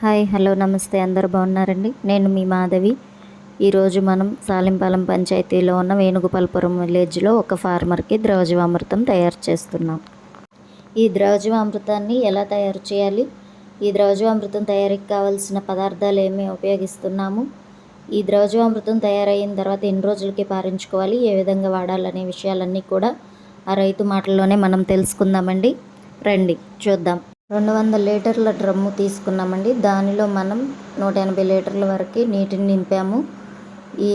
Hi hello నమస్తే అందరు బాగున్నారండి. నేను మీ మాధవి. ఈరోజు మనం సాలింపాలెం పంచాయతీలో ఉన్న వేణుగోపాలపురం విలేజ్లో ఒక ఫార్మర్కి ద్రవజీవామృతం తయారు చేస్తున్నాం. ఈ ద్రవజీవామృతాన్ని ఎలా తయారు చేయాలి, ఈ ద్రవజీవామృతం తయారీకి కావాల్సిన పదార్థాలు ఏమి ఉపయోగిస్తున్నాము, ఈ ద్రవజీవామృతం తయారైన తర్వాత ఎన్ని రోజులకి పారించుకోవాలి, ఏ విధంగా వాడాలనే విషయాలన్నీ కూడా ఆ రైతు మాటల్లోనే మనం తెలుసుకుందామండి. రండి చూద్దాం. 200 లీటర్ల డ్రమ్ము తీసుకున్నామండి. దానిలో మనం 180 లీటర్ల వరకు నీటిని నింపాము. ఈ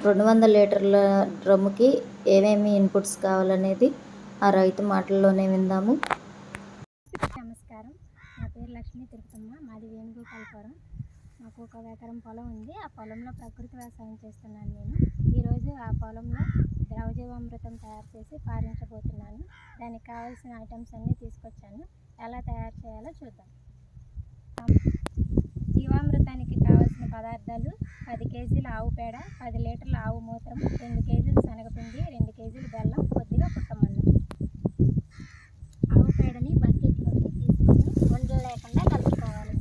200 లీటర్ల డ్రమ్ముకి ఏమేమి ఇన్పుట్స్ కావాలనేది ఆ రైతు మాటల్లోనే విందాము. నమస్కారం, నా పేరు లక్ష్మీ తిరుపతమ్మ. మాది వేణుగోపాలపురం. మాకు 1 ఎకరం పొలం ఉంది. ఆ పొలంలో ప్రకృతి వ్యవసాయం చేస్తున్నాను నేను. ఈరోజు ఆ పొలంలో ద్రవజీవామృతం తయారు చేసి పారించబోతున్నాను. దానికి కావాల్సిన ఐటమ్స్ అన్నీ తీసుకొచ్చాను. ఎలా తయారు చేయాలో చూద్దాం. జీవామృతానికి కావాల్సిన పదార్థాలు: 10 కేజీల ఆవు పేడ, 10 లీటర్ల ఆవు మూత్రం, 2 కేజీలు శనగపిండి, 2 కేజీలు బెల్లం, కొద్దిగా పుట్టమన్ను. ఆవు పేడని బకెట్లోకి తీసుకొని ఉండలు లేకుండా కలుపుకోవాలి.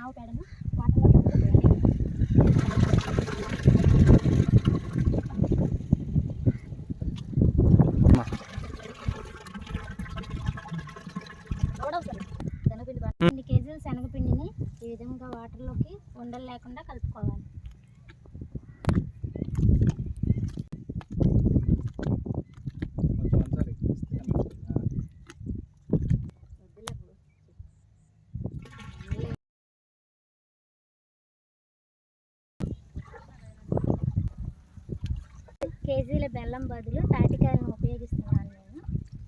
ఆవు పేడను వాటర్లో కలుపుకోవాలి. 2 కేజీల శనగపిండిని ఈ విధంగా వాటర్లోకి ఉండలు లేకుండా కలుపుకోవాలి. కేజీల బెల్లం బదులు తాటికాయలను ఉపయోగిస్తున్నాను నేను.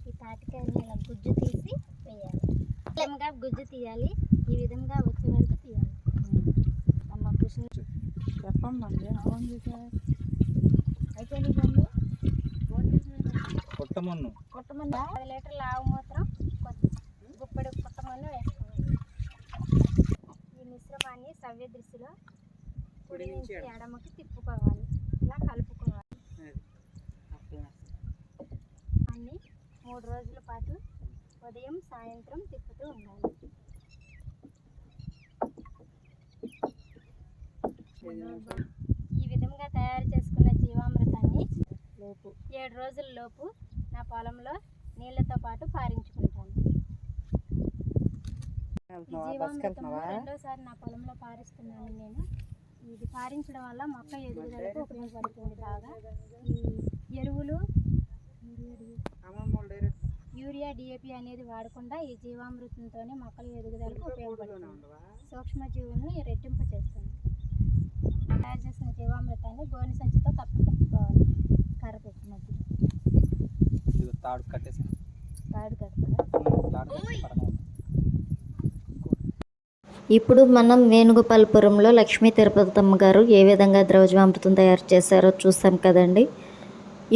ఈ తాటికాయలను ఇలా గుజ్జు తీసి వేయాలి. విధంగా గుజ్జు తీయాలి. ఈ విధంగా వచ్చే వరకు తీయాలి. అమ్మ కృష్ణ చెప్పమ్మండి. అయితే నీకండి కొట్టమన్ను 10 లీటర్ల ఆవు మూత్రం, గుప్పెడు పుట్టమన్ను వేసుకోవాలి. ఈ మిశ్రమాన్ని సవ్య దృష్టిలో కుడి నుంచి ఎడమకి తిప్పుకోవాలి. ఇలా కలుపుకోవాలి. అన్ని 3 రోజుల పాటు ఉదయం సాయంత్రం తిప్పుతూ ఉండాలి. ఈ విధంగా తయారు చేసుకున్న జీవామృతాన్ని 7 రోజుల లోపు నా పొలంలో నీళ్లతో పాటు పారించుకుంటాను. ఈ జీవామృతం రెండోసారి నా పొలంలో పారిస్తున్నాను నేను. ఇది పారించడం వల్ల మొక్క ఎదుగుదలకు ఉపయోగపడుతుంది బాగా. ఈ ఎరువులు యూరియా, డిఏపి అనేది వాడకుండా ఈ జీవామృతంతోనే మొక్కల ఎదుగుదలకు ఉపయోగపడుతుంది. సూక్ష్మజీవులను రెట్టింపు చేస్తుంది. తయారు చేసిన జీవామృతాన్ని గోని సంచితో కప్పుకోవాలి. కర్ర పెట్టి మధ్య తాడు కడతారా? ఇప్పుడు మనం వేణుగోపాలపురంలో లక్ష్మీ తిరుపతమ్మ గారు ఏ విధంగా ద్రవజీవామృతం తయారు చేశారో చూసాం కదండి.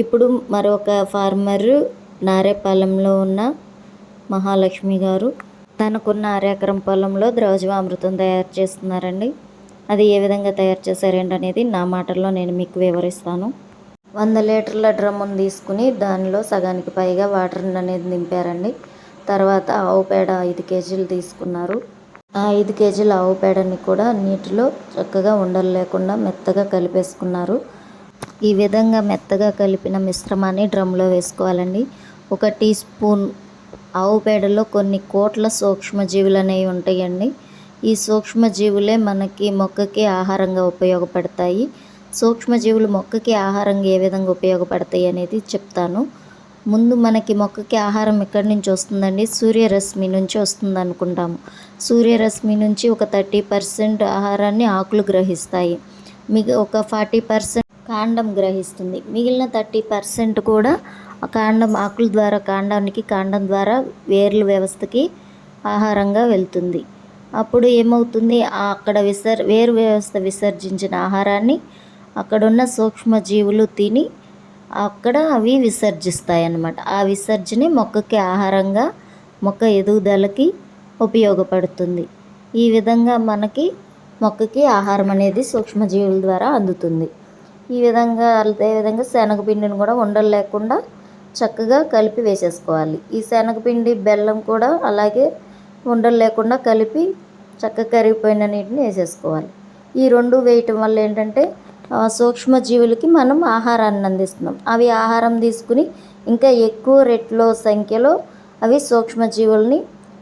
ఇప్పుడు మరొక ఫార్మరు నారేపాలెంలో ఉన్న మహాలక్ష్మి గారు తనకున్న 1 ఎకరం పొలంలో ద్రవజీవామృతం తయారు చేస్తున్నారండి. అది ఏ విధంగా తయారు చేశారేంటనేది నా మాటల్లో నేను మీకు వివరిస్తాను. 100 లీటర్ల డ్రమ్మును తీసుకుని దానిలో సగానికి పైగా వాటర్ అనేది నింపారండి. తర్వాత ఆవు పేడ 5 కేజీలు తీసుకున్నారు. ఆ 5 కేజీల ఆవు పేడని కూడా నీటిలో చక్కగా ఉండలు లేకుండా మెత్తగా కలిపేసుకున్నారు. ఈ విధంగా మెత్తగా కలిపిన మిశ్రమాన్ని డ్రమ్లో వేసుకోవాలండి. 1 టీ స్పూన్ ఆవు పేడలో కొన్ని కోట్ల సూక్ష్మజీవులు అనేవి ఉంటాయండి. ఈ సూక్ష్మజీవులే మనకి మొక్కకి ఆహారంగా ఉపయోగపడతాయి. సూక్ష్మజీవులు మొక్కకి ఆహారంగా ఏ విధంగా ఉపయోగపడతాయి అనేది చెప్తాను. ముందు మనకి మొక్కకి ఆహారం ఎక్కడి నుంచి వస్తుందండి? సూర్యరశ్మి నుంచి వస్తుంది అనుకుంటాము. సూర్యరశ్మి నుంచి ఒక 30% ఆహారాన్ని ఆకులు గ్రహిస్తాయి. ఒక 40% కాండం గ్రహిస్తుంది. మిగిలిన 30% కూడా కాండం ఆకుల ద్వారా కాండం ద్వారా వేర్ల వ్యవస్థకి ఆహారంగా వెళ్తుంది. అప్పుడు ఏమవుతుంది, అక్కడ వేరు వ్యవస్థ విసర్జించిన ఆహారాన్ని అక్కడున్న సూక్ష్మజీవులు తిని అక్కడ అవి విసర్జిస్తాయి అన్నమాట. ఆ విసర్జనే మొక్కకి ఆహారంగా మొక్క ఎదుగుదలకి ఉపయోగపడుతుంది. ఈ విధంగా మనకి మొక్కకి ఆహారం అనేది సూక్ష్మజీవుల ద్వారా అందుతుంది. అదేవిధంగా శనగపిండిని కూడా ఉండలు లేకుండా చక్కగా కలిపి వేసేసుకోవాలి. ఈ శనగపిండి బెల్లం కూడా అలాగే ఉండలు లేకుండా కలిపి చక్కగా కరిగిపోయిన నీటిని వేసేసుకోవాలి. ఈ రెండు వేయటం వల్ల ఏంటంటే సూక్ష్మజీవులకి మనం ఆహారాన్ని అందిస్తున్నాం. అవి ఆహారం తీసుకుని ఇంకా ఎక్కువ రెట్లో సంఖ్యలో అవి సూక్ష్మజీవుల్ని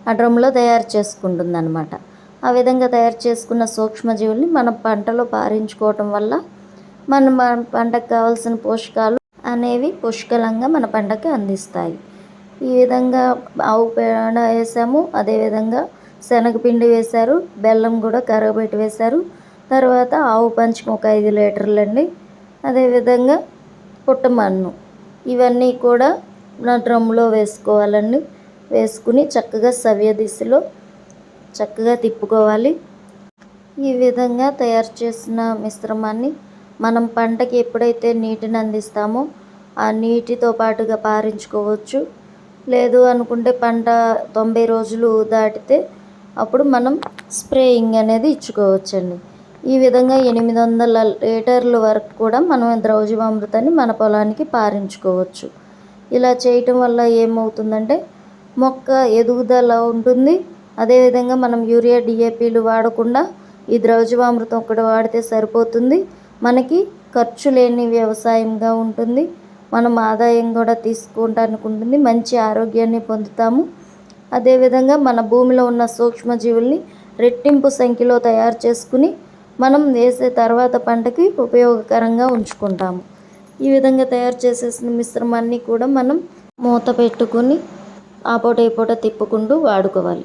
ఆ డ్రమ్లో తయారు చేసుకుంటుంది అన్నమాట. ఆ విధంగా తయారు చేసుకున్న సూక్ష్మజీవుల్ని మన పంటలో పారించుకోవటం వల్ల మన పంటకు కావాల్సిన పోషకాలు అనేవి పుష్కలంగా మన పంటకి అందిస్తాయి. ఈ విధంగా ఆవు పేడ వేసాము, అదేవిధంగా శనగపిండి వేశారు, బెల్లం కూడా కరగబెట్టి వేశారు. తర్వాత ఆవు పంచకం ఒక 5 లీటర్లండి, అదేవిధంగా పుట్టమన్ను ఇవన్నీ కూడా నా డ్రమ్లో వేసుకోవాలండి. వేసుకుని చక్కగా సవ్య దిశలో చక్కగా తిప్పుకోవాలి. ఈ విధంగా తయారు చేసిన మిశ్రమాన్ని మనం పంటకి ఎప్పుడైతే నీటిని అందిస్తామో ఆ నీటితో పాటుగా పారించుకోవచ్చు. లేదు అనుకుంటే పంట 90 రోజులు దాటితే అప్పుడు మనం స్ప్రేయింగ్ అనేది ఇచ్చుకోవచ్చండి. ఈ విధంగా 800 లీటర్ల వరకు కూడా మనం ద్రవజీవామృతాన్ని మన పొలానికి పారించుకోవచ్చు. ఇలా చేయటం వల్ల ఏమవుతుందంటే మొక్క ఎదుగుదల ఉంటుంది. అదేవిధంగా మనం యూరియా డిఏపీలు వాడకుండా ఈ ద్రవజీవామృతం ఒకటి వాడితే సరిపోతుంది. మనకి ఖర్చు లేని వ్యవసాయంగా ఉంటుంది. మనం ఆదాయం కూడా తీసుకుంటానికి ఉంటుంది. మంచి ఆరోగ్యాన్ని పొందుతాము. అదేవిధంగా మన భూమిలో ఉన్న సూక్ష్మజీవుల్ని రెట్టింపు సంఖ్యలో తయారు చేసుకుని మనం వేసే తర్వాత పంటకి ఉపయోగకరంగా ఉంచుకుంటాము. ఈ విధంగా తయారు చేసేసిన మిశ్రమాన్ని కూడా మనం మూత పెట్టుకుని ఆ పూట ఈ పూట తిప్పుకుంటూ వాడుకోవాలి.